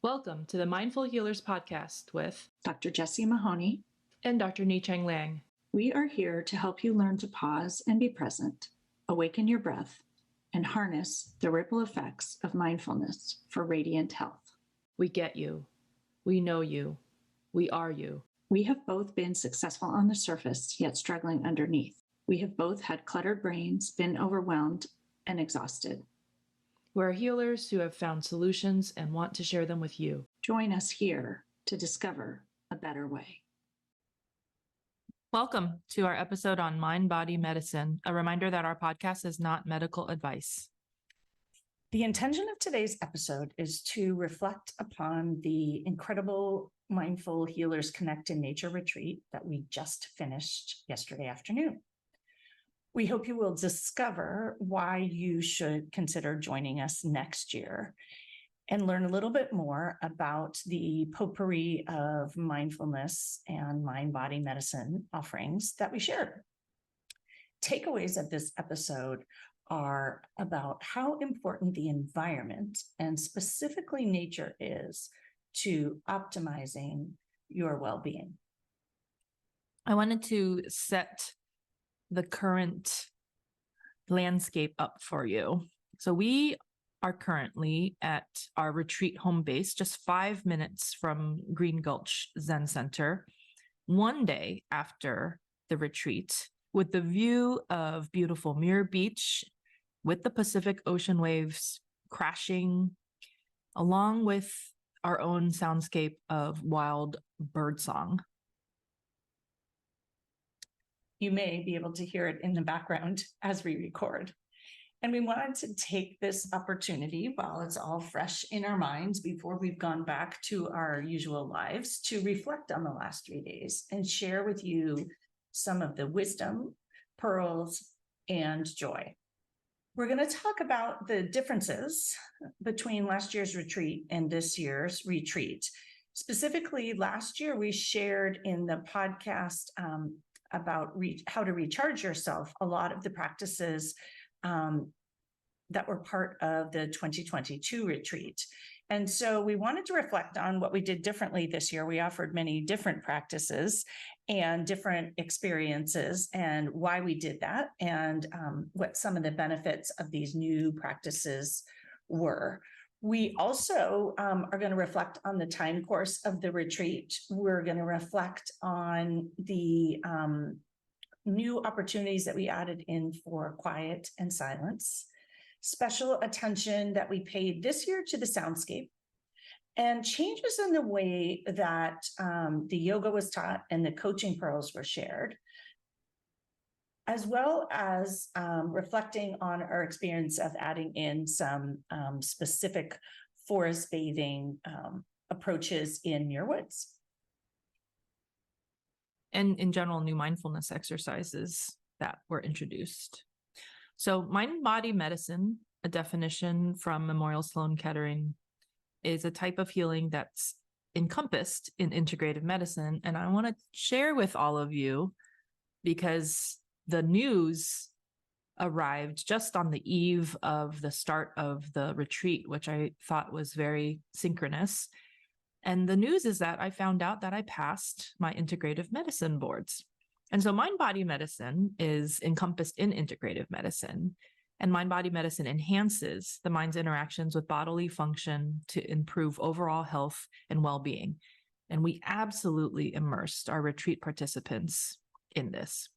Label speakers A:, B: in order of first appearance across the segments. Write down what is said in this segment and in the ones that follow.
A: Welcome to the Mindful Healers podcast with
B: Dr. Jessie Mahoney
A: and Dr. Ni-Cheng Liang.
B: We are here to help you learn to pause and be present, awaken your breath, and harness the ripple effects of mindfulness for radiant health.
A: We get you. We know you. We are you.
B: We have both been successful on the surface, yet struggling underneath. We have both had cluttered brains, been overwhelmed, and exhausted.
A: We're healers who have found solutions and want to share them with you.
B: Join us here to discover a better way.
A: Welcome to our episode on mind-body medicine, a reminder that our podcast is not medical advice.
C: The intention of today's episode is to reflect upon the incredible Mindful Healers Connect in Nature retreat that we just finished yesterday afternoon. We hope you will discover why you should consider joining us next year and learn a little bit more about the potpourri of mindfulness and mind-body medicine offerings that we shared. Takeaways of this episode are about how important the environment and specifically nature is to optimizing your well-being.
A: I wanted to set the current landscape up for you. So we are currently at our retreat home base, just 5 minutes from Green Gulch Zen Center, one day after the retreat, with the view of beautiful Muir Beach, with the Pacific Ocean waves crashing, along with our own soundscape of wild birdsong.
C: You may be able to hear it in the background as we record. And we wanted to take this opportunity while it's all fresh in our minds before we've gone back to our usual lives to reflect on the last 3 days and share with you some of the wisdom, pearls, and joy. We're going to talk about the differences between last year's retreat and this year's retreat. Specifically, last year we shared in the podcast about how to recharge yourself, a lot of the practices that were part of the 2022 retreat. And so we wanted to reflect on what we did differently this year. We offered many different practices and different experiences and why we did that and what some of the benefits of these new practices were. We also are going to reflect on the time course of the retreat. We're going to reflect on the new opportunities that we added in for quiet and silence, special attention that we paid this year to the soundscape, and changes in the way that the yoga was taught and the coaching pearls were shared, as well as reflecting on our experience of adding in some specific forest bathing approaches in Muir Woods.
A: And in general, new mindfulness exercises that were introduced. So mind-body medicine, a definition from Memorial Sloan Kettering, is a type of healing that's encompassed in integrative medicine. And I want to share with all of you because the news arrived just on the eve of the start of the retreat, which I thought was very synchronous. And the news is that I found out that I passed my integrative medicine boards. And so mind-body medicine is encompassed in integrative medicine. And mind-body medicine enhances the mind's interactions with bodily function to improve overall health and well-being. And we absolutely immersed our retreat participants in this.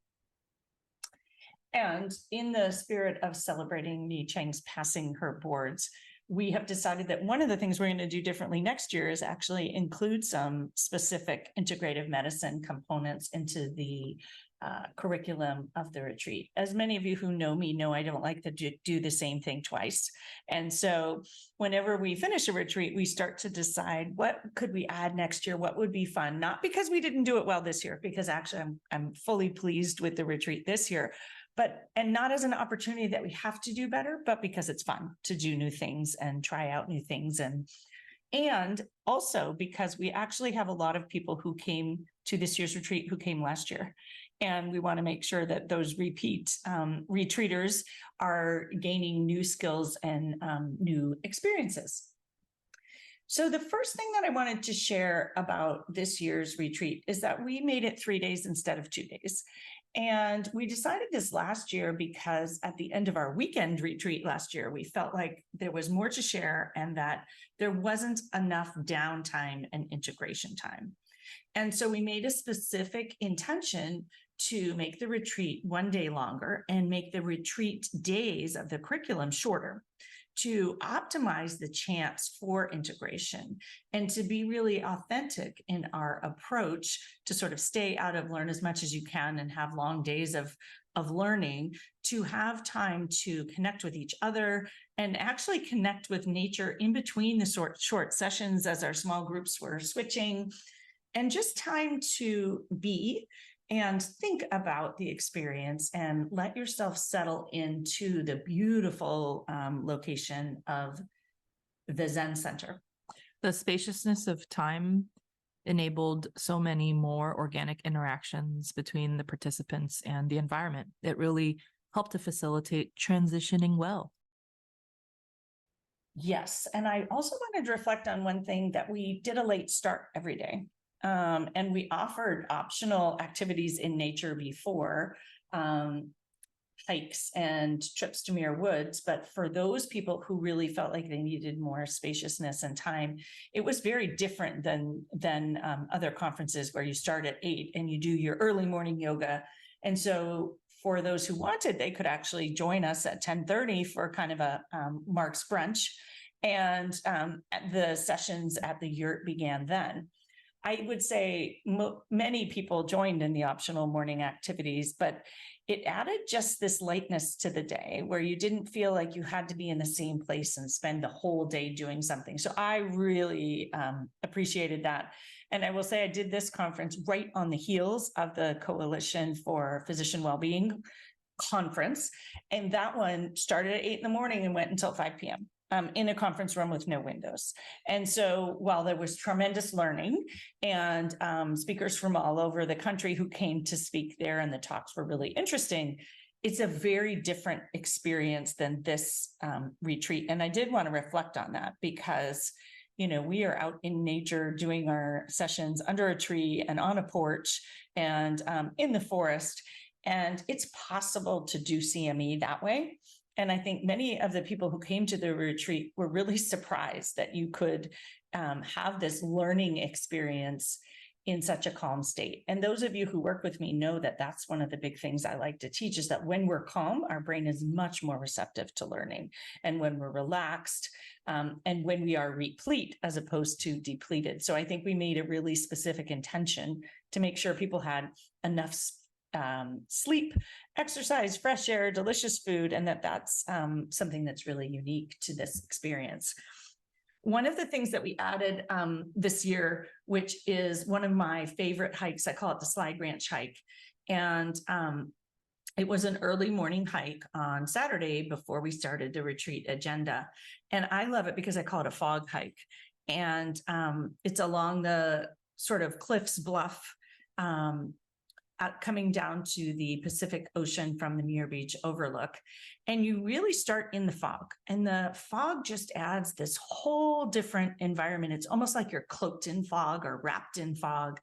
C: And in the spirit of celebrating Ni-Cheng's passing her boards, we have decided that one of the things we're going to do differently next year is actually include some specific integrative medicine components into the curriculum of the retreat. As many of you who know me know, I don't like to do the same thing twice. And so whenever we finish a retreat, we start to decide what could we add next year? What would be fun? Not because we didn't do it well this year, because actually I'm fully pleased with the retreat this year, and not as an opportunity that we have to do better, but because it's fun to do new things and try out new things. And also because we actually have a lot of people who came to this year's retreat who came last year. And we want to make sure that those repeat retreaters are gaining new skills and new experiences. So the first thing that I wanted to share about this year's retreat is that we made it 3 days instead of 2 days. And we decided this last year because at the end of our weekend retreat last year, we felt like there was more to share and that there wasn't enough downtime and integration time. And so we made a specific intention to make the retreat 1 day longer and make the retreat days of the curriculum shorter, to optimize the chance for integration and to be really authentic in our approach to sort of stay out of learn as much as you can and have long days of learning, to have time to connect with each other and actually connect with nature in between the short sessions as our small groups were switching, and just time to be and think about the experience and let yourself settle into the beautiful location of the Zen Center.
A: The spaciousness of time enabled so many more organic interactions between the participants and the environment. It really helped to facilitate transitioning well.
C: Yes, and I also wanted to reflect on one thing, that we did a late start every day. And we offered optional activities in nature before, hikes and trips to Muir Woods. But for those people who really felt like they needed more spaciousness and time, it was very different than other conferences where you start at 8 and you do your early morning yoga. And so for those who wanted, they could actually join us at 10:30 for kind of a Mark's brunch. And the sessions at the yurt began then. I would say many people joined in the optional morning activities, but it added just this lightness to the day where you didn't feel like you had to be in the same place and spend the whole day doing something. So I really appreciated that. And I will say I did this conference right on the heels of the Coalition for Physician Wellbeing conference. And that one started at 8 in the morning and went until 5 p.m. In a conference room with no windows. And so while there was tremendous learning and speakers from all over the country who came to speak there, and the talks were really interesting, it's a very different experience than this retreat. And I did want to reflect on that because, you know, we are out in nature doing our sessions under a tree and on a porch and in the forest. And it's possible to do CME that way. And I think many of the people who came to the retreat were really surprised that you could have this learning experience in such a calm state. And those of you who work with me know that that's one of the big things I like to teach, is that when we're calm, our brain is much more receptive to learning. And when we're relaxed and when we are replete as opposed to depleted. So I think we made a really specific intention to make sure people had enough sleep, exercise, fresh air, delicious food, and that's something that's really unique to this experience. One of the things that we added this year, which is one of my favorite hikes, I call it the Slide Ranch hike. And it was an early morning hike on Saturday before we started the retreat agenda. And I love it because I call it a fog hike. And it's along the sort of cliffs bluff coming down to the Pacific Ocean from the Muir Beach overlook. And you really start in the fog. And the fog just adds this whole different environment. It's almost like you're cloaked in fog or wrapped in fog.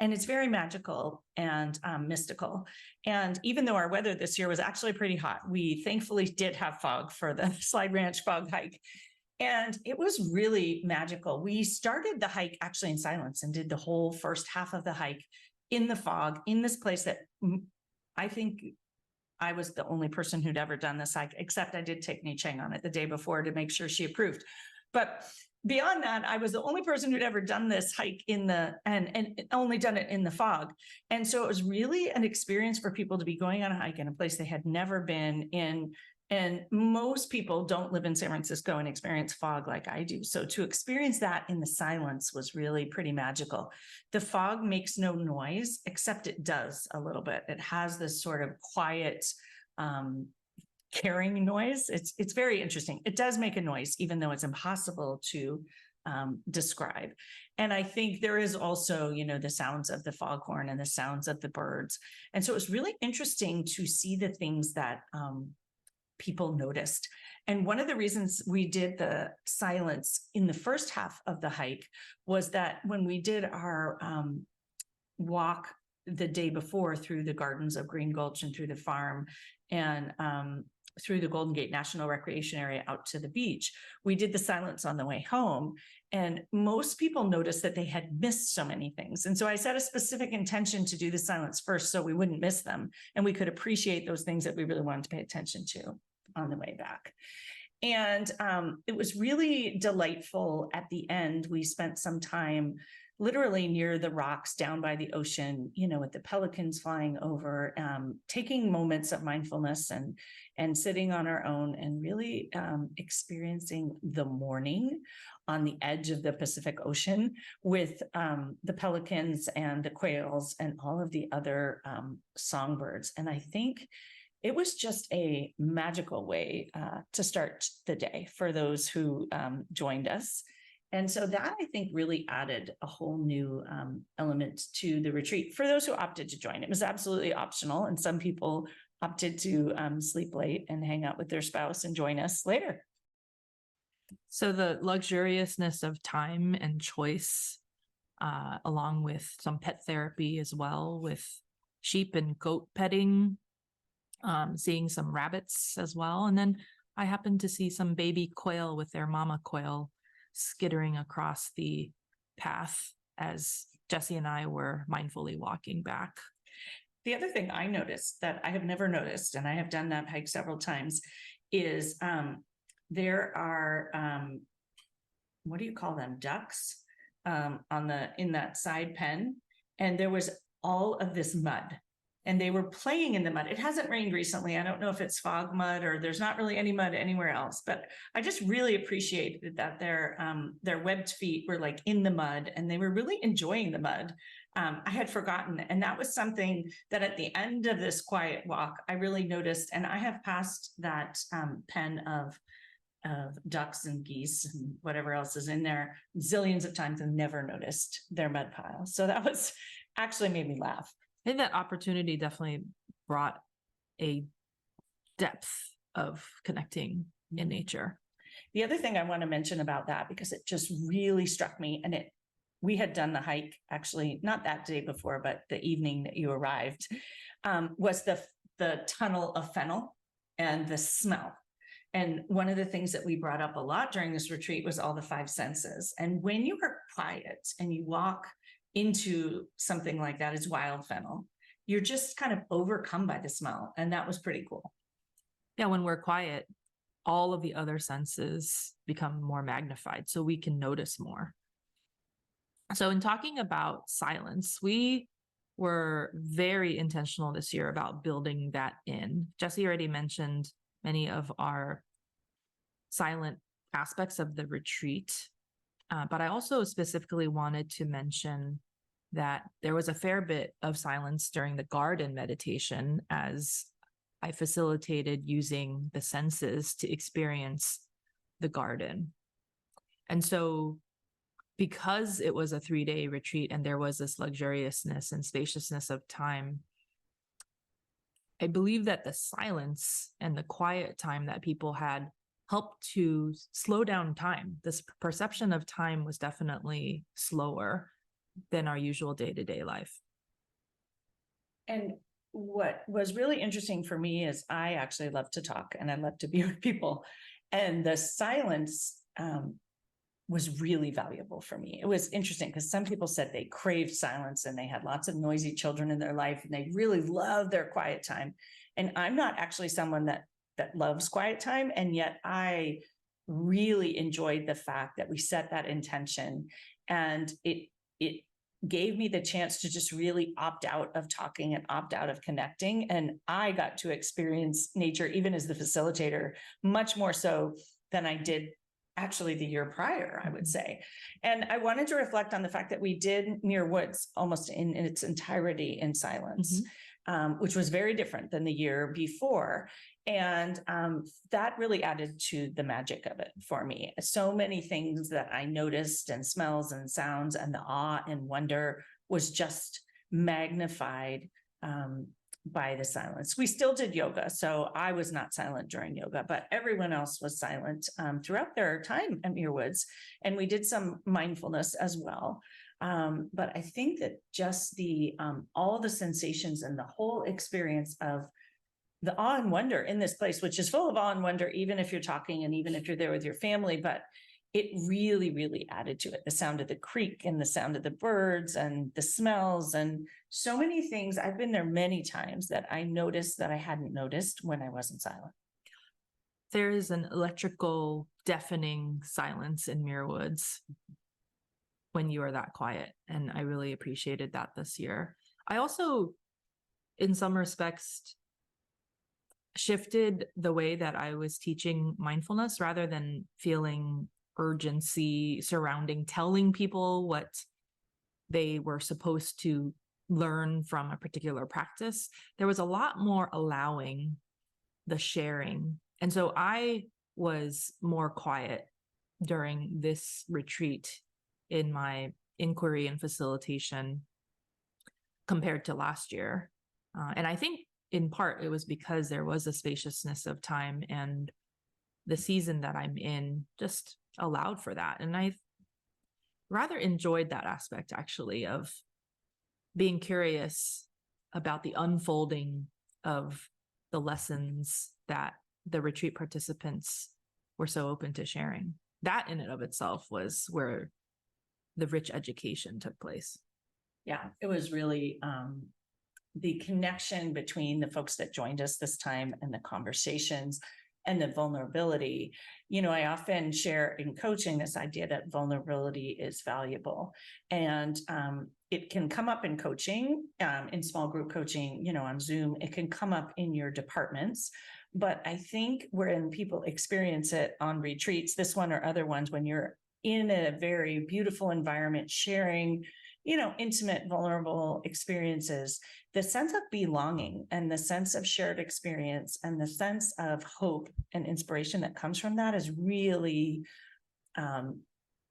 C: And it's very magical and mystical. And even though our weather this year was actually pretty hot, we thankfully did have fog for the Slide Ranch fog hike. And it was really magical. We started the hike actually in silence and did the whole first half of the hike in the fog, in this place that I think I was the only person who'd ever done this hike, except I did take Ni Cheng on it the day before to make sure she approved. But beyond that, I was the only person who'd ever done this hike and only done it in the fog. And so it was really an experience for people to be going on a hike in a place they had never been in. And most people don't live in San Francisco and experience fog like I do. So to experience that in the silence was really pretty magical. The fog makes no noise, except it does a little bit. It has this sort of quiet, carrying noise. It's very interesting. It does make a noise, even though it's impossible to describe. And I think there is also, you know, the sounds of the foghorn and the sounds of the birds. And so it was really interesting to see the things that people noticed. And one of the reasons we did the silence in the first half of the hike was that when we did our walk the day before through the gardens of Green Gulch and through the farm and through the Golden Gate National Recreation Area out to the beach, we did the silence on the way home. And most people noticed that they had missed so many things. And so I set a specific intention to do the silence first so we wouldn't miss them. And we could appreciate those things that we really wanted to pay attention to on the way back. And it was really delightful at the end. We spent some time literally near the rocks down by the ocean, you know, with the pelicans flying over, taking moments of mindfulness and sitting on our own and really experiencing the morning on the edge of the Pacific Ocean with the pelicans and the quails and all of the other songbirds. And I think it was just a magical way to start the day for those who joined us. And so that, I think, really added a whole new element to the retreat for those who opted to join. It was absolutely optional, and some people opted to sleep late and hang out with their spouse and join us later.
A: So the luxuriousness of time and choice, along with some pet therapy as well, with sheep and goat petting, seeing some rabbits as well. And then I happened to see some baby quail with their mama quail skittering across the path as Jesse and I were mindfully walking back.
C: The other thing I noticed that I have never noticed, and I have done that hike several times, is there are, what do you call them? Ducks in that side pen. And there was all of this mud. And they were playing in the mud. It hasn't rained recently. I don't know if it's fog mud or there's not really any mud anywhere else, but I just really appreciated that their webbed feet were like in the mud and they were really enjoying the mud. I had forgotten. And that was something that at the end of this quiet walk, I really noticed. And I have passed that pen of ducks and geese and whatever else is in there zillions of times and never noticed their mud pile. So that was actually made me laugh.
A: I think that opportunity definitely brought a depth of connecting in nature.
C: The other thing I want to mention about that, because it just really struck me, and we had done the hike actually not that day before, but the evening that you arrived, was the tunnel of fennel and the smell. And one of the things that we brought up a lot during this retreat was all the five senses. And when you are quiet and you walk into something like that as wild fennel, you're just kind of overcome by the smell. And that was pretty cool.
A: Yeah, when we're quiet, all of the other senses become more magnified so we can notice more. So in talking about silence, we were very intentional this year about building that in. Jesse already mentioned many of our silent aspects of the retreat, but I also specifically wanted to mention that there was a fair bit of silence during the garden meditation as I facilitated using the senses to experience the garden. And so because it was a 3-day retreat and there was this luxuriousness and spaciousness of time, I believe that the silence and the quiet time that people had helped to slow down time. This perception of time was definitely slower than our usual day-to-day life.
C: And what was really interesting for me is I actually love to talk and I love to be with people. And the silence was really valuable for me. It was interesting because some people said they craved silence and they had lots of noisy children in their life and they really love their quiet time. And I'm not actually someone that loves quiet time. And yet I really enjoyed the fact that we set that intention, and it gave me the chance to just really opt out of talking and opt out of connecting. And I got to experience nature, even as the facilitator, much more so than I did actually the year prior, I would say. And I wanted to reflect on the fact that we did Muir Woods almost in its entirety in silence, which was very different than the year before. And that really added to the magic of it for me. So many things that I noticed, and smells and sounds, and the awe and wonder was just magnified by the silence. We still did yoga, so I was not silent during yoga, but everyone else was silent throughout their time at Muir Woods. And we did some mindfulness as well. But I think that just the all the sensations and the whole experience of the awe and wonder in this place, which is full of awe and wonder, even if you're talking and even if you're there with your family, but it really, really added to it. The sound of the creek and the sound of the birds and the smells and so many things. I've been there many times that I noticed that I hadn't noticed when I wasn't silent.
A: There is an electrical, deafening silence in Muir Woods when you are that quiet. And I really appreciated that this year. I also, in some respects, shifted the way that I was teaching mindfulness rather than feeling urgency surrounding telling people what they were supposed to learn from a particular practice. There was a lot more allowing the sharing. And so I was more quiet during this retreat in my inquiry and facilitation compared to last year. And I think in part it was because there was a spaciousness of time, and the season that I'm in just allowed for that. And I rather enjoyed that aspect, actually, of being curious about the unfolding of the lessons that the retreat participants were so open to sharing. That in and of itself was where the rich education took place.
C: Yeah, it was really the connection between the folks that joined us this time and the conversations and the vulnerability. You know, I often share in coaching this idea that vulnerability is valuable, and it can come up in coaching, in small group coaching, you know, on Zoom. It can come up in your departments, but I think when people experience it on retreats, this one or other ones, when you're in a very beautiful environment, sharing, you know, intimate, vulnerable experiences, the sense of belonging and the sense of shared experience and the sense of hope and inspiration that comes from that is really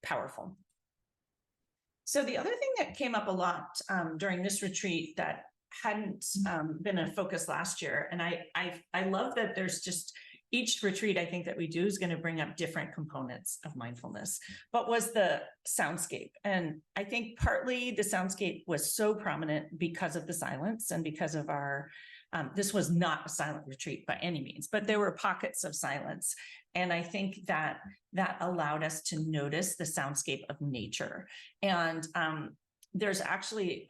C: powerful. So the other thing that came up a lot during this retreat that hadn't been a focus last year, and I love that there's just each retreat I think that we do is going to bring up different components of mindfulness, but was the soundscape. And I think partly the soundscape was so prominent because of the silence and because of our, this was not a silent retreat by any means, but there were pockets of silence. And I think that that allowed us to notice the soundscape of nature. And there's actually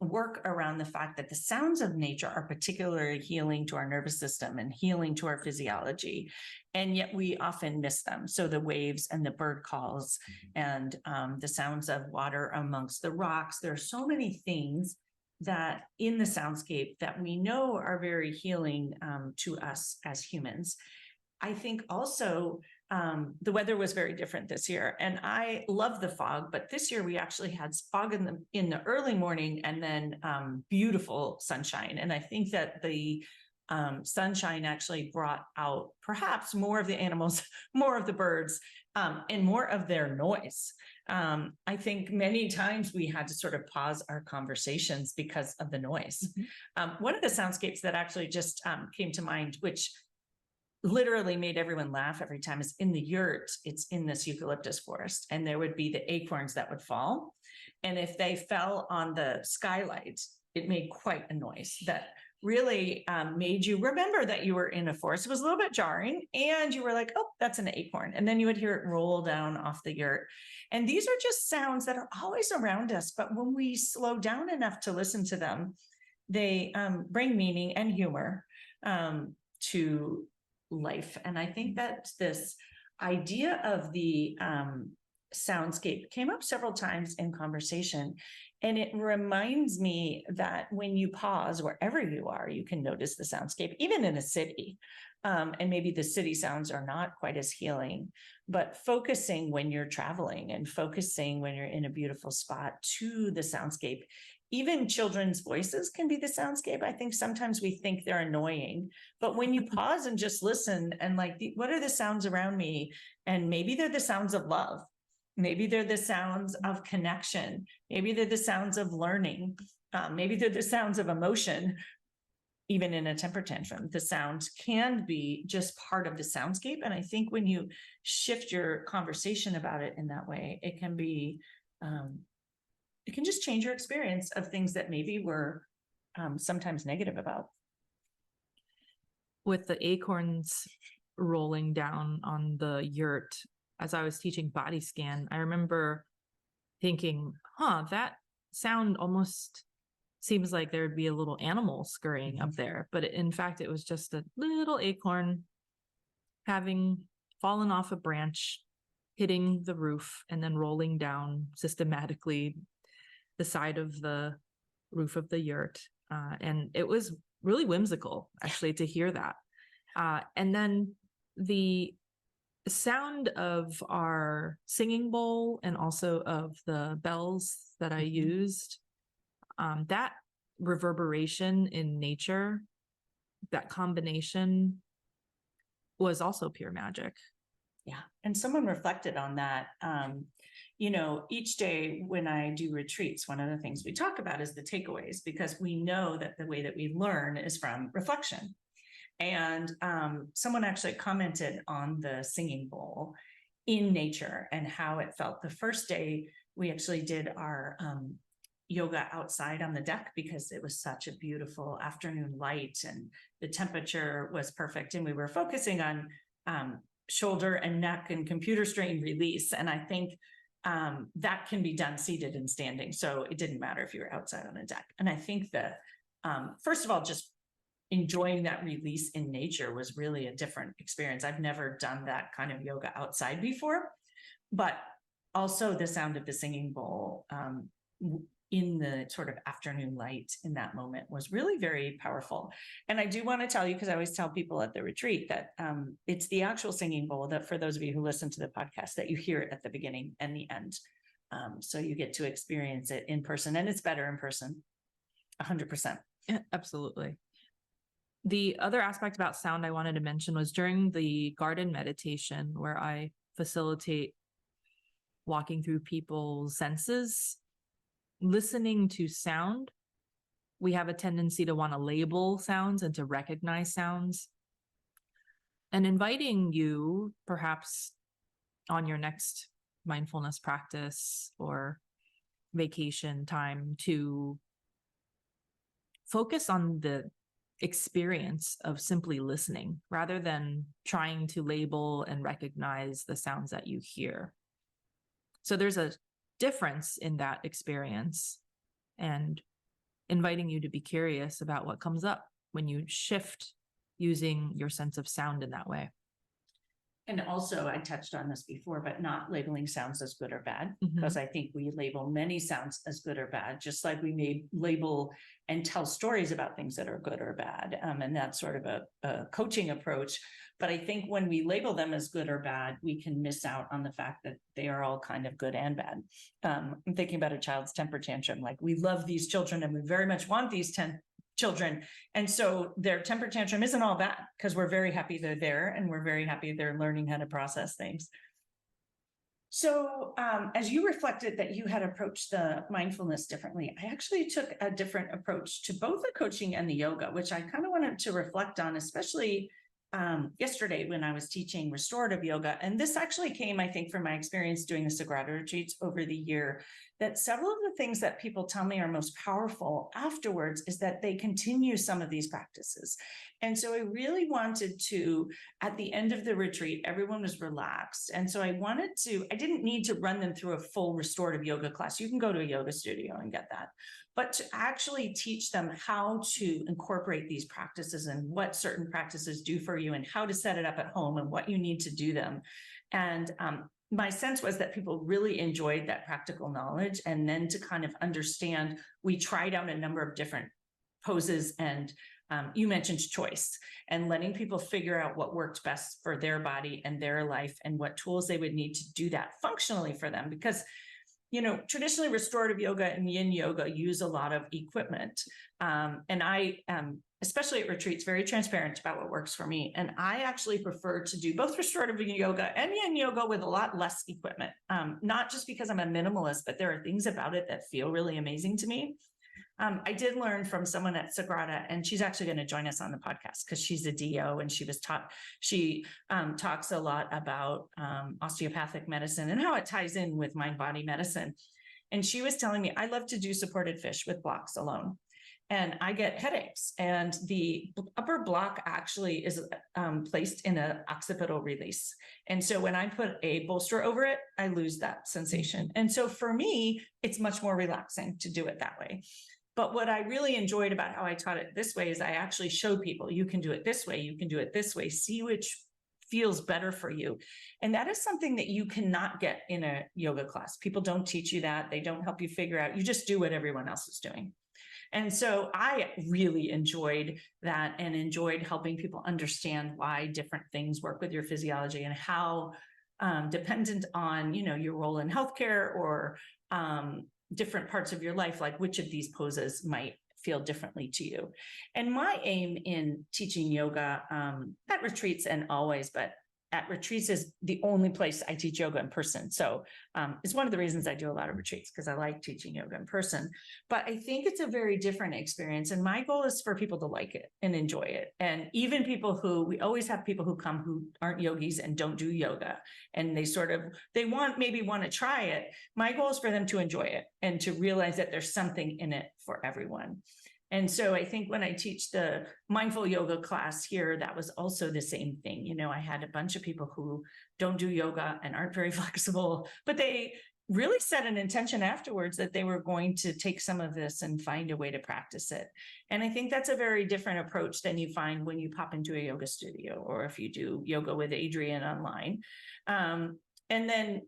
C: work around the fact that the sounds of nature are particularly healing to our nervous system and healing to our physiology, and yet we often miss them. So the waves and the bird calls and the sounds of water amongst the rocks, there are so many things that in the soundscape that we know are very healing to us as humans. I think also the weather was very different this year, and I love the fog, but this year we actually had fog in the early morning and then beautiful sunshine. And I think that the sunshine actually brought out perhaps more of the animals, more of the birds, and more of their noise. I think many times we had to sort of pause our conversations because of the noise. One of the soundscapes that actually just came to mind, which literally made everyone laugh every time, is in the yurt. It's in this eucalyptus forest, and there would be the acorns that would fall. And if they fell on the skylight, it made quite a noise that really made you remember that you were in a forest. It was a little bit jarring, and you were like, oh, that's an acorn. And then you would hear it roll down off the yurt. And these are just sounds that are always around us, but when we slow down enough to listen to them, they bring meaning and humor to life. And I think that this idea of the soundscape came up several times in conversation. And it reminds me that when you pause wherever you are, you can notice the soundscape, even in a city. And maybe the city sounds are not quite as healing, but focusing when you're traveling and focusing when you're in a beautiful spot to the soundscape. Even children's voices can be the soundscape. I think sometimes we think they're annoying, but when you pause and just listen and like, what are the sounds around me? And maybe they're the sounds of love. Maybe they're the sounds of connection. Maybe they're the sounds of learning. Maybe they're the sounds of emotion. even in a temper tantrum, the sound can be just part of the soundscape. And I think when you shift your conversation about it in that way, it can be, it can just change your experience of things that maybe were sometimes negative about.
A: With the acorns rolling down on the yurt, as I was teaching body scan, I remember thinking, that sound almost seems like there would be a little animal scurrying up there. But in fact, it was just a little acorn having fallen off a branch, hitting the roof, and then rolling down systematically the side of the roof of the yurt. And it was really whimsical, actually, to hear that. And then the sound of our singing bowl and also of the bells that I used, that reverberation in nature, that combination was also pure magic.
C: Yeah. And someone reflected on that. Each day when I do retreats, one of the things we talk about is the takeaways, because we know that the way that we learn is from reflection. And someone actually commented on the singing bowl in nature and how it felt. The first day we actually did our yoga outside on the deck because it was such a beautiful afternoon light and the temperature was perfect. And we were focusing on shoulder and neck and computer strain release. And I think that can be done seated and standing. So it didn't matter if you were outside on a deck. And I think that, first of all, just enjoying that release in nature was really a different experience. I've never done that kind of yoga outside before, but also the sound of the singing bowl in the sort of afternoon light in that moment was really very powerful. And I do want to tell you, because I always tell people at the retreat that it's the actual singing bowl that, for those of you who listen to the podcast, that you hear it at the beginning and the end. So you get to experience it in person, and it's better in person, 100%.
A: Yeah, absolutely. The other aspect about sound I wanted to mention was during the garden meditation, where I facilitate walking through people's senses, listening to sound. We have a tendency to want to label sounds and to recognize sounds. And inviting you, perhaps on your next mindfulness practice or vacation time, to focus on the experience of simply listening rather than trying to label and recognize the sounds that you hear. So there's a difference in that experience, and inviting you to be curious about what comes up when you shift using your sense of sound in that way.
C: And also, I touched on this before, but not labeling sounds as good or bad, because I think we label many sounds as good or bad, just like we may label and tell stories about things that are good or bad. And that's sort of a coaching approach. But I think when we label them as good or bad, we can miss out on the fact that they are all kind of good and bad. I'm thinking about a child's temper tantrum. Like, we love these children and we very much want these children. And so their temper tantrum isn't all bad, because we're very happy they're there and we're very happy they're learning how to process things. So as you reflected that you had approached the mindfulness differently, I actually took a different approach to both the coaching and the yoga, which I kind of wanted to reflect on, especially yesterday when I was teaching restorative yoga. And this actually came, I think, from my experience doing the Sagrada retreats over the year, that several of the things that people tell me are most powerful afterwards is that they continue some of these practices. And so I really wanted to, at the end of the retreat, everyone was relaxed. And so I didn't need to run them through a full restorative yoga class. You can go to a yoga studio and get that. But to actually teach them how to incorporate these practices and what certain practices do for you and how to set it up at home and what you need to do them. And my sense was that people really enjoyed that practical knowledge. And then to kind of understand, we tried out a number of different poses, and you mentioned choice, and letting people figure out what worked best for their body and their life and what tools they would need to do that functionally for them. Because traditionally restorative yoga and yin yoga use a lot of equipment. And I am, especially at retreats, very transparent about what works for me. And I actually prefer to do both restorative yoga and yin yoga with a lot less equipment. Not just because I'm a minimalist, but there are things about it that feel really amazing to me. I did learn from someone at Sagrada, and she's actually going to join us on the podcast because she's a DO and she talks a lot about osteopathic medicine and how it ties in with mind-body medicine. And she was telling me, I love to do supported fish with blocks alone. And I get headaches, and the upper block actually is placed in an occipital release. And so when I put a bolster over it, I lose that sensation. And so for me, it's much more relaxing to do it that way. But what I really enjoyed about how I taught it this way is I actually showed people, you can do it this way, you can do it this way, see which feels better for you. And that is something that you cannot get in a yoga class. People don't teach you that. They don't help you figure out. You just do what everyone else is doing. And so I really enjoyed that and enjoyed helping people understand why different things work with your physiology and how dependent on, your role in healthcare or different parts of your life, like which of these poses might feel differently to you. And my aim in teaching yoga at retreats and always, but at retreats is the only place I teach yoga in person. So it's one of the reasons I do a lot of retreats, because I like teaching yoga in person. But I think it's a very different experience. And my goal is for people to like it and enjoy it. And even we always have people who come who aren't yogis and don't do yoga. And they maybe want to try it. My goal is for them to enjoy it and to realize that there's something in it for everyone. And so I think when I teach the mindful yoga class here, that was also the same thing. I had a bunch of people who don't do yoga and aren't very flexible, but they really set an intention afterwards that they were going to take some of this and find a way to practice it. And I think that's a very different approach than you find when you pop into a yoga studio or if you do yoga with Adrienne online. And then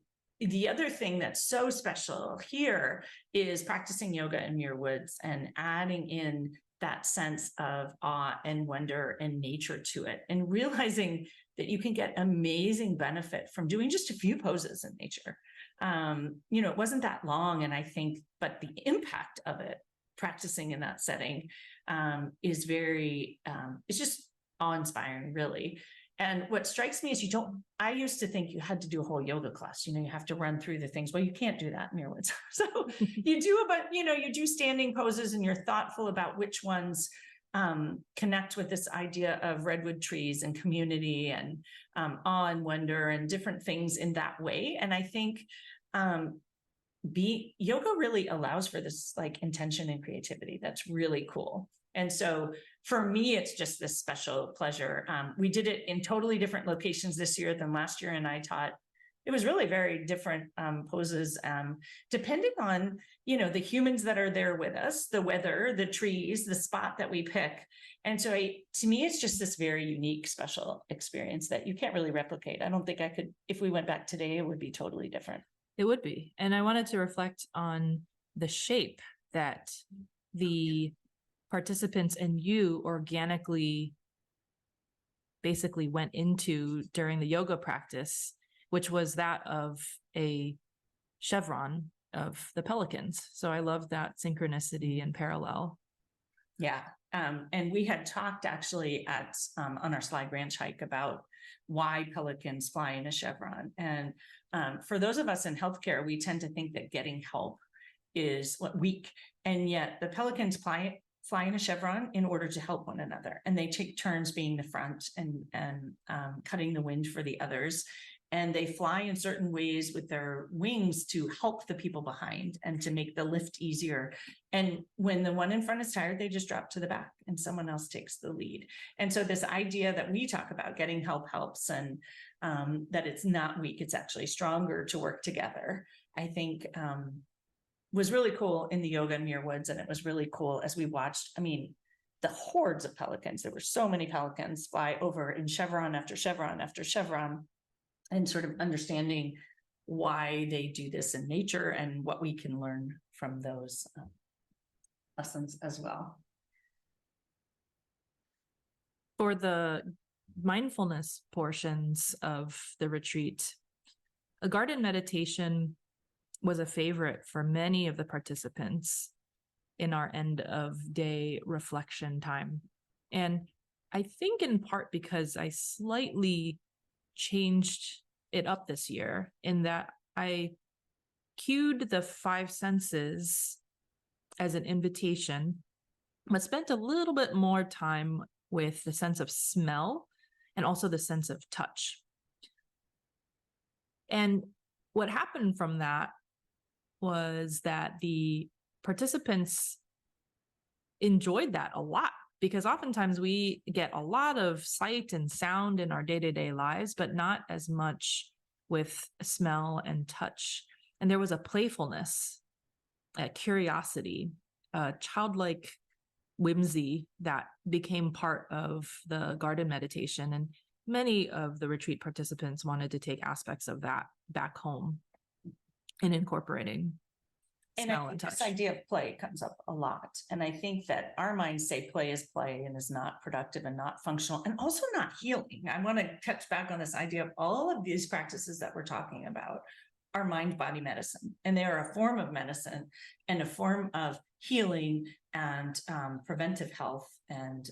C: the other thing that's so special here is practicing yoga in Muir Woods and adding in that sense of awe and wonder and nature to it, and realizing that you can get amazing benefit from doing just a few poses in nature. It wasn't that long, and I think, but the impact of it, practicing in that setting, is it's just awe-inspiring, really. And what strikes me is I used to think you had to do a whole yoga class. You have to run through the things. Well, you can't do that in Muir Woods. So you do standing poses, and you're thoughtful about which ones connect with this idea of redwood trees and community and awe and wonder and different things in that way. And I think yoga really allows for this intention and creativity. That's really cool. And so for me, it's just this special pleasure. We did it in totally different locations this year than last year. And I taught, it was really very different poses, depending on, the humans that are there with us, the weather, the trees, the spot that we pick. And so to me, it's just this very unique, special experience that you can't really replicate. I don't think I could, if we went back today, it would be totally different.
A: It would be. And I wanted to reflect on the shape that the participants and you organically basically went into during the yoga practice, which was that of a chevron of the pelicans. So I love that synchronicity and parallel.
C: Yeah. And we had talked actually on our Slide Ranch hike about why pelicans fly in a chevron. And for those of us in healthcare, we tend to think that getting help is weak. And yet the pelicans fly in a chevron in order to help one another. And they take turns being the front and cutting the wind for the others. And they fly in certain ways with their wings to help the people behind and to make the lift easier. And when the one in front is tired, they just drop to the back and someone else takes the lead. And so this idea that we talk about, getting help helps, and that it's not weak, it's actually stronger to work together, I think was really cool in the yoga in Muir Woods. And it was really cool as we watched, the hordes of pelicans. There were so many pelicans fly over in chevron after chevron after chevron, and sort of understanding why they do this in nature and what we can learn from those lessons as well.
A: For the mindfulness portions of the retreat, a garden meditation was a favorite for many of the participants in our end of day reflection time. And I think in part because I slightly changed it up this year in that I cued the five senses as an invitation, but spent a little bit more time with the sense of smell and also the sense of touch. And what happened from that was that the participants enjoyed that a lot, because oftentimes we get a lot of sight and sound in our day-to-day lives, but not as much with smell and touch. And there was a playfulness, a curiosity, a childlike whimsy that became part of the garden meditation. And many of the retreat participants wanted to take aspects of that back home in incorporating
C: And I
A: smell and
C: think
A: touch.
C: this idea of play comes up a lot. And I think that our minds say play is play and is not productive and not functional and also not healing. I want to touch back on this idea of all of these practices that we're talking about are mind-body medicine. And they are a form of medicine and a form of healing and preventive health and,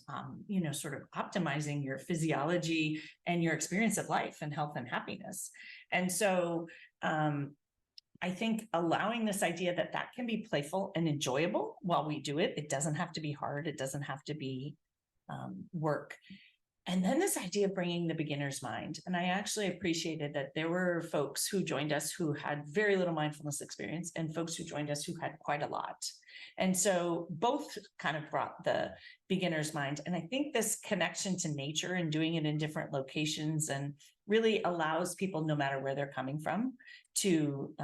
C: sort of optimizing your physiology and your experience of life and health and happiness. And so, I think allowing this idea that that can be playful and enjoyable while we do it. It doesn't have to be hard. It doesn't have to be work. And then this idea of bringing the beginner's mind. And I actually appreciated that there were folks who joined us who had very little mindfulness experience and folks who joined us who had quite a lot. And so both kind of brought the beginner's mind. And I think this connection to nature and doing it in different locations and really allows people, no matter where they're coming from, to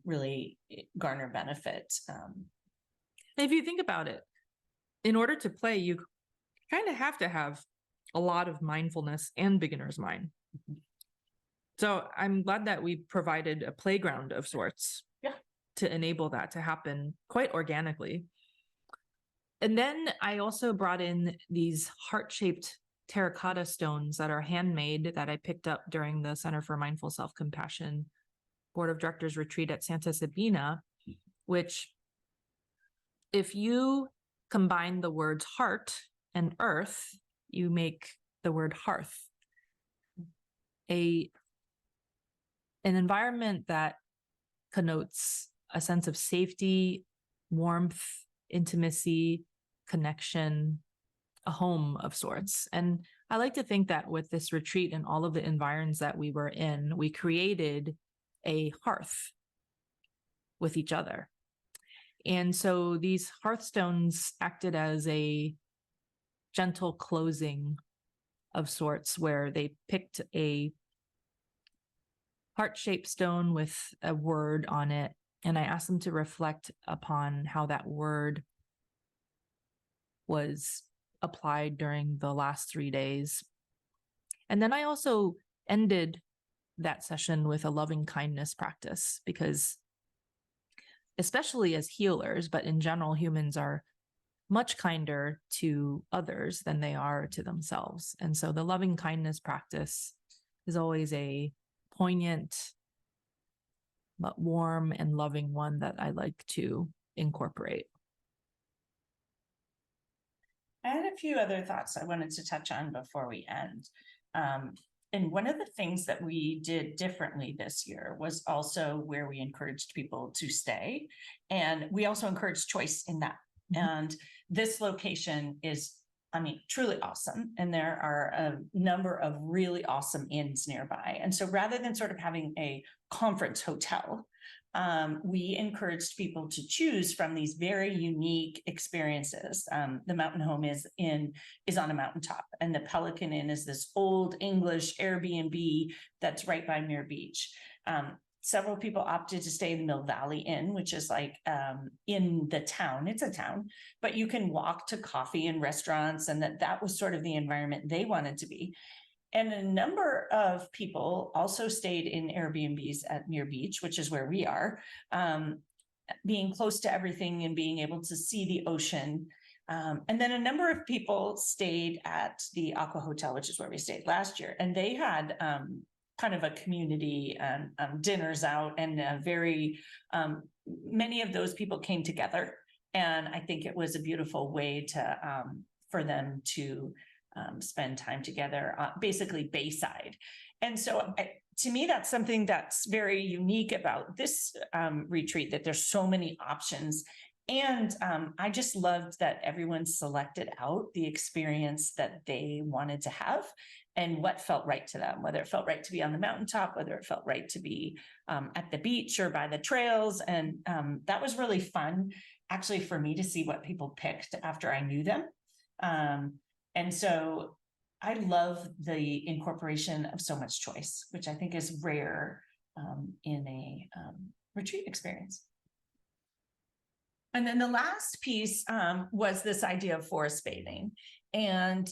C: really garner benefit.
A: If you think about it, in order to play, you kind of have to have a lot of mindfulness and beginner's mind. So I'm glad that we provided a playground of sorts to enable that to happen quite organically. And then I also brought in these heart-shaped terracotta stones that are handmade that I picked up during the Center for Mindful Self-Compassion Board of Directors retreat at Santa Sabina, which if you combine the words heart and earth, you make the word hearth. An environment that connotes a sense of safety, warmth, intimacy, connection, a home of sorts. And I like to think that with this retreat and all of the environs that we were in, we created a hearth with each other. And so these hearthstones acted as a gentle closing of sorts, where they picked a heart-shaped stone with a word on it, and I asked them to reflect upon how that word was applied during the last 3 days. And then I also ended that session with a loving kindness practice, because especially as healers, but in general, humans are much kinder to others than they are to themselves. And so the loving kindness practice is always a poignant, but warm and loving one that I like to incorporate.
C: I had a few other thoughts I wanted to touch on before we end. And one of the things that we did differently this year was also where we encouraged people to stay. And we also encouraged choice in that. And this location is, truly awesome. And there are a number of really awesome inns nearby. And so rather than sort of having a conference hotel, we encouraged people to choose from these very unique experiences. The Mountain Home is on a mountaintop, and the Pelican Inn is this old English Airbnb that's right by Muir Beach. Several people opted to stay in the Mill Valley Inn, which is like in the town. It's a town, but you can walk to coffee and restaurants, and that was sort of the environment they wanted to be. And a number of people also stayed in Airbnbs at Muir Beach, which is where we are, being close to everything and being able to see the ocean. And then a number of people stayed at the Aqua Hotel, which is where we stayed last year. And they had kind of a community dinners out, and many of those people came together. And I think it was a beautiful way to for them to spend time together, basically Bayside. And so to me, that's something that's very unique about this retreat, that there's so many options And I just loved that everyone selected out the experience that they wanted to have and what felt right to them, whether it felt right to be on the mountaintop, whether it felt right to be at the beach or by the trails. And that was really fun, actually, for me to see what people picked after I knew them. And so I love the incorporation of so much choice, which I think is rare in a retreat experience. And then the last piece was this idea of forest bathing. And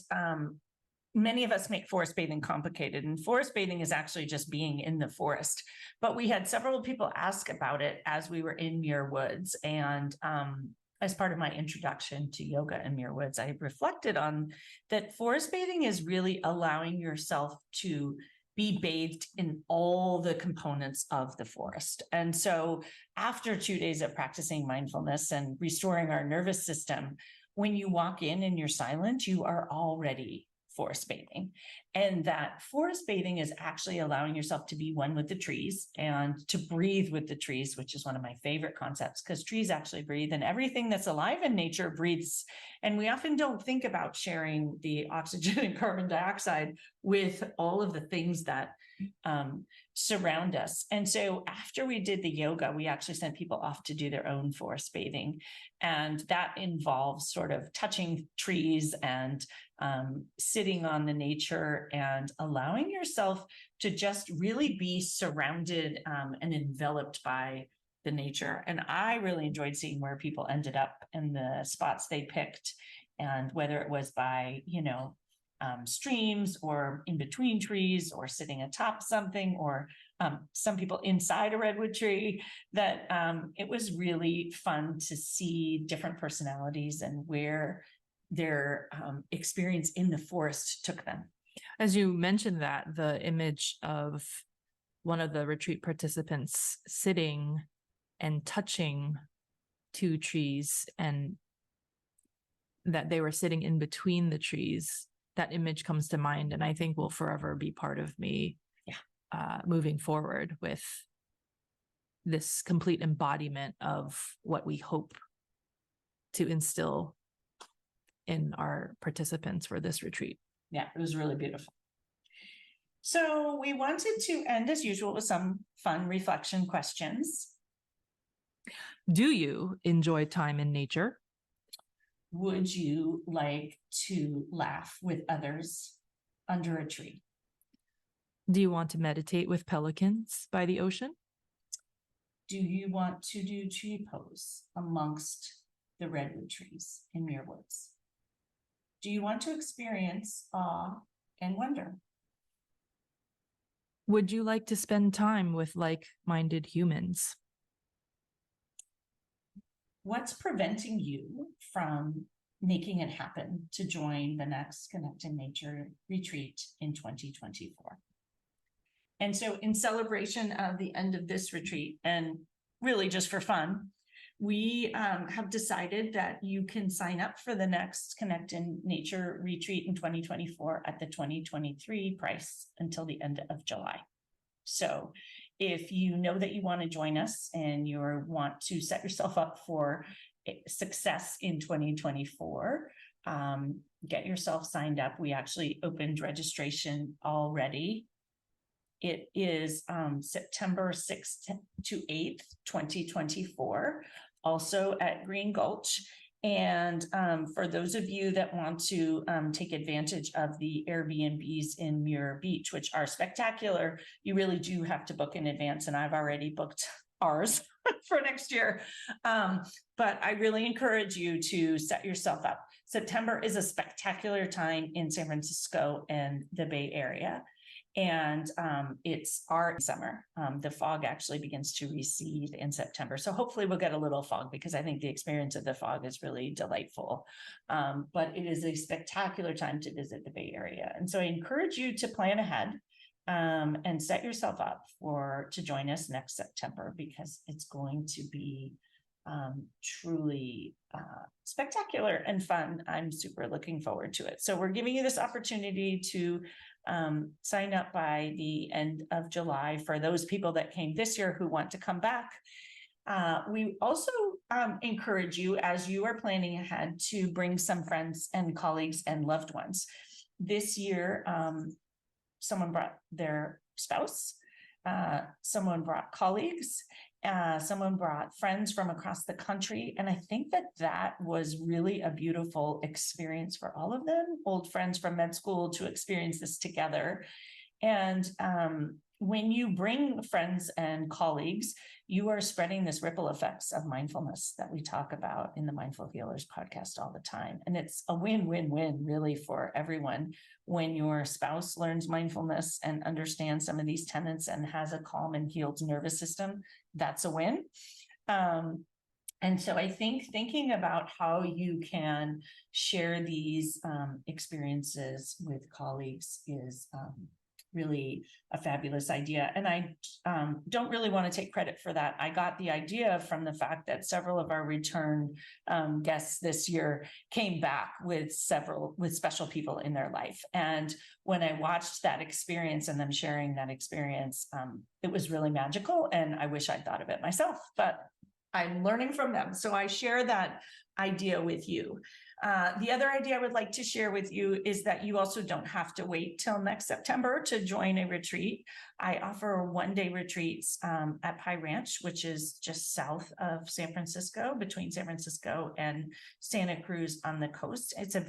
C: many of us make forest bathing complicated, and forest bathing is actually just being in the forest. But we had several people ask about it as we were in Muir Woods. And as part of my introduction to yoga in Muir Woods, I reflected on that forest bathing is really allowing yourself to be bathed in all the components of the forest. And so after 2 days of practicing mindfulness and restoring our nervous system, when you walk in and you're silent, you are already forest bathing. And that forest bathing is actually allowing yourself to be one with the trees and to breathe with the trees, which is one of my favorite concepts, because trees actually breathe, and everything that's alive in nature breathes. And we often don't think about sharing the oxygen and carbon dioxide with all of the things that surround us. And so after we did the yoga, we actually sent people off to do their own forest bathing. And that involves sort of touching trees and sitting on the nature and allowing yourself to just really be surrounded and enveloped by the nature. And I really enjoyed seeing where people ended up in the spots they picked, and whether it was by, streams or in between trees or sitting atop something, or some people inside a redwood tree, that it was really fun to see different personalities and where their experience in the forest took them.
A: As you mentioned that, the image of one of the retreat participants sitting and touching 2 trees, and that they were sitting in between the trees, that image comes to mind, and I think will forever be part of me moving forward with this complete embodiment of what we hope to instill in our participants for this retreat.
C: Yeah, it was really beautiful. So we wanted to end as usual with some fun reflection questions.
A: Do you enjoy time in nature?
C: Would you like to laugh with others under a tree?
A: Do you want to meditate with pelicans by the ocean?
C: Do you want to do tree pose amongst the redwood trees in Muir Woods? Do you want to experience awe and wonder?
A: Would you like to spend time with like-minded humans?
C: What's preventing you from making it happen to join the next Connect in Nature retreat in 2024? And so in celebration of the end of this retreat, and really just for fun, we have decided that you can sign up for the next Connect in Nature retreat in 2024 at the 2023 price until the end of July. So if you know that you want to join us and you want to set yourself up for success in 2024, get yourself signed up. We actually opened registration already. It is September 6th to 8th, 2024, also at Green Gulch. And for those of you that want to take advantage of the Airbnbs in Muir Beach, which are spectacular, you really do have to book in advance. And I've already booked ours for next year. But I really encourage you to set yourself up. September is a spectacular time in San Francisco and the Bay Area. And it's our summer. The fog actually begins to recede in September. So hopefully we'll get a little fog, because I think the experience of the fog is really delightful. But it is a spectacular time to visit the Bay Area. And so I encourage you to plan ahead and set yourself up to join us next September, because it's going to be truly spectacular and fun. I'm super looking forward to it. So we're giving you this opportunity to sign up by the end of July for those people that came this year who want to come back. We also encourage you, as you are planning ahead, to bring some friends and colleagues and loved ones. This year, someone brought their spouse, someone brought colleagues, someone brought friends from across the country. And I think that was really a beautiful experience for all of them, old friends from med school, to experience this together. And when you bring friends and colleagues, you are spreading this ripple effects of mindfulness that we talk about in the Mindful Healers podcast all the time. And it's a win-win-win really for everyone. When your spouse learns mindfulness and understands some of these tenets and has a calm and healed nervous system, that's a win. And so I think thinking about how you can share these experiences with colleagues is really a fabulous idea. And I don't really want to take credit for that. I got the idea from the fact that several of our return guests this year came back with special people in their life. And when I watched that experience and them sharing that experience, it was really magical. And I wish I'd thought of it myself, but I'm learning from them. So I share that idea with you. The other idea I would like to share with you is that you also don't have to wait till next September to join a retreat. I offer one-day retreats at Pie Ranch, which is just south of San Francisco, between San Francisco and Santa Cruz on the coast. It's a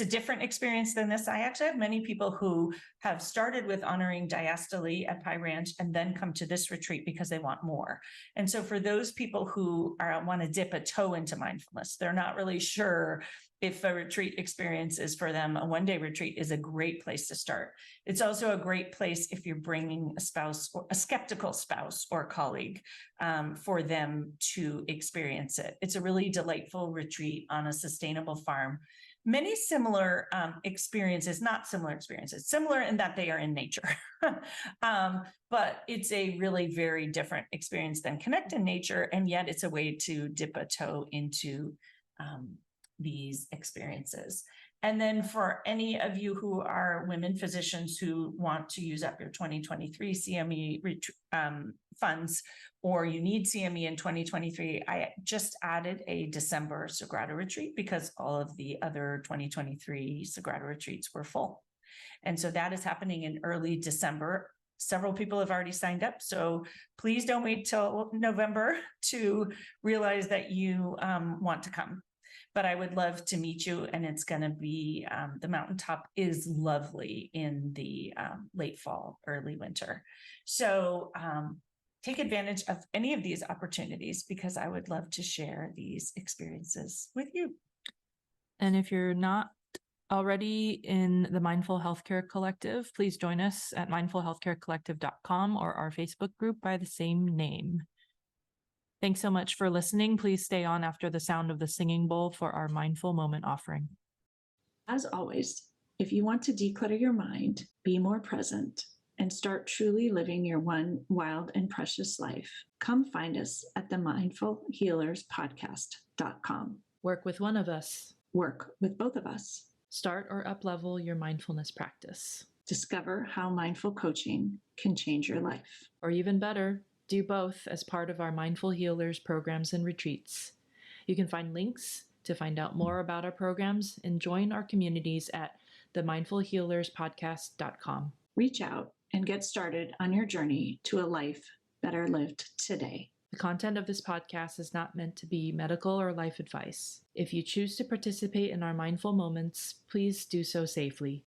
C: different experience than this. I actually have many people who have started with honoring diastole at Pie Ranch and then come to this retreat because they want more. And so for those people who want to dip a toe into mindfulness, they're not really sure if a retreat experience is for them, a one-day retreat is a great place to start. It's also a great place if you're bringing a spouse, or a skeptical spouse or colleague, for them to experience it. It's a really delightful retreat on a sustainable farm. Many similar experiences, not similar experiences, similar in that they are in nature. But it's a really very different experience than Connect in Nature, and yet it's a way to dip a toe into these experiences. And then for any of you who are women physicians who want to use up your 2023 CME funds, or you need CME in 2023, I just added a December Sagrada retreat because all of the other 2023 Sagrada retreats were full. And so that is happening in early December. Several people have already signed up, so please don't wait till November to realize that you want to come. But I would love to meet you, and it's going to be, the mountaintop is lovely in the late fall, early winter. So take advantage of any of these opportunities because I would love to share these experiences with you.
A: And if you're not already in the Mindful Healthcare Collective, please join us at mindfulhealthcarecollective.com or our Facebook group by the same name. Thanks so much for listening. Please stay on after the sound of the singing bowl for our mindful moment offering.
B: As always, if you want to declutter your mind, be more present, and start truly living your one wild and precious life, come find us at the mindfulhealerspodcast.com.
A: Work with one of us.
B: Work with both of us.
A: Start or up-level your mindfulness practice.
B: Discover how mindful coaching can change your life.
A: Or even better, do both as part of our Mindful Healers programs and retreats. You can find links to find out more about our programs and join our communities at themindfulhealerspodcast.com.
B: Reach out and get started on your journey to a life better lived today.
A: The content of this podcast is not meant to be medical or life advice. If you choose to participate in our mindful moments, please do so safely.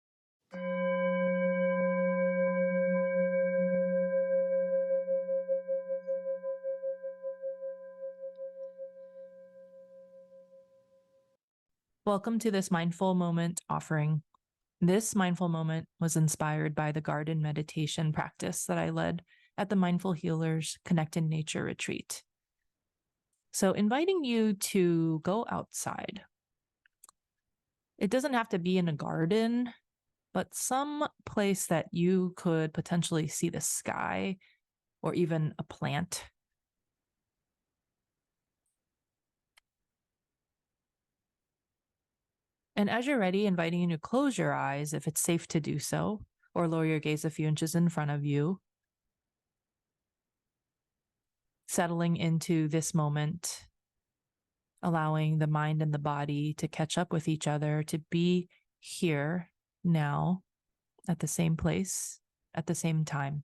A: Welcome to this mindful moment offering. This mindful moment was inspired by the garden meditation practice that I led at the Mindful Healers Connect in Nature retreat. So inviting you to go outside. It doesn't have to be in a garden, but some place that you could potentially see the sky or even a plant. And as you're ready, inviting you to close your eyes if it's safe to do so, or lower your gaze a few inches in front of you. settling into this moment, allowing the mind and the body to catch up with each other, to be here now at the same place at the same time.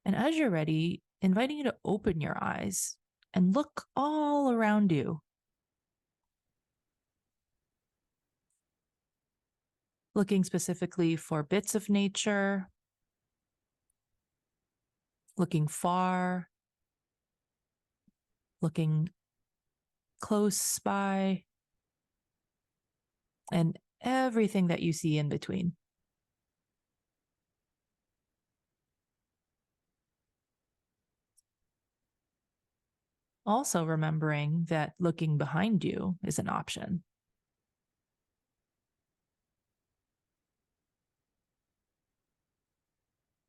A: And as you're ready, inviting you to open your eyes and look all around you. Looking specifically for bits of nature, looking far, looking close by, and everything that you see in between. Also remembering that looking behind you is an option.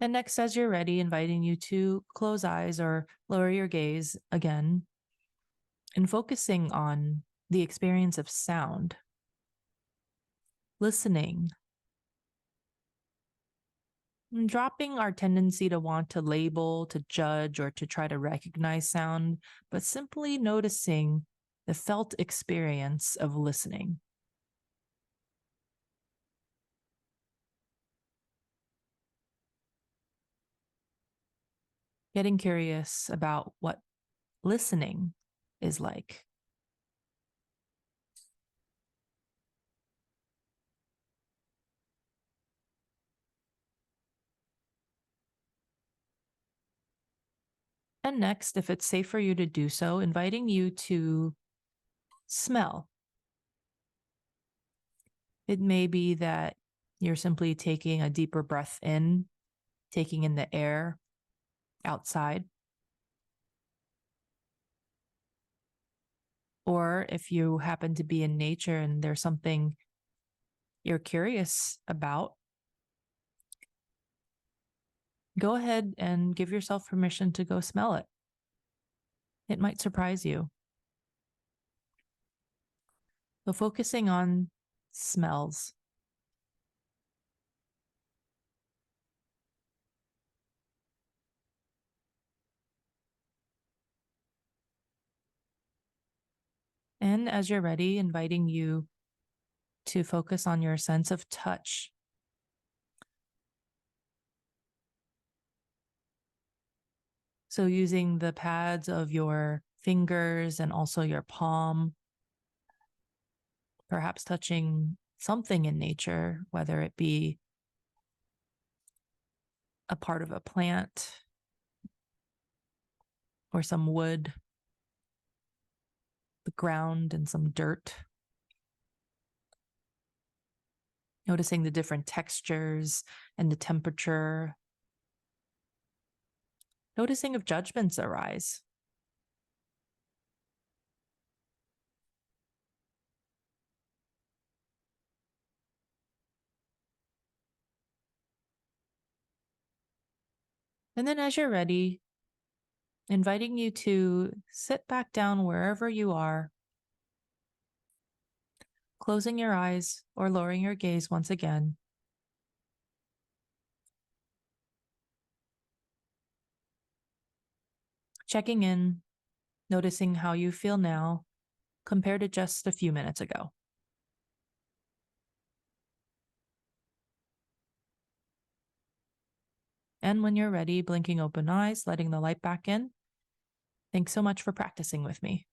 A: And next, as you're ready, inviting you to close eyes or lower your gaze again and focusing on the experience of sound, listening, and dropping our tendency to want to label, to judge, or to try to recognize sound, but simply noticing the felt experience of listening. Getting curious about what listening is like. And next, if it's safe for you to do so, inviting you to smell. It may be that you're simply taking a deeper breath in, taking in the air outside. Or if you happen to be in nature and there's something you're curious about, go ahead and give yourself permission to go smell it. It might surprise you. So focusing on smells. And as you're ready, inviting you to focus on your sense of touch. So using the pads of your fingers and also your palm, perhaps touching something in nature, whether it be a part of a plant or some wood, the ground and some dirt. Noticing the different textures and the temperature. Noticing if judgments arise. And then as you're ready, inviting you to sit back down wherever you are, closing your eyes or lowering your gaze once again. Checking in, noticing how you feel now compared to just a few minutes ago. And when you're ready, blinking open eyes, letting the light back in. Thanks so much for practicing with me.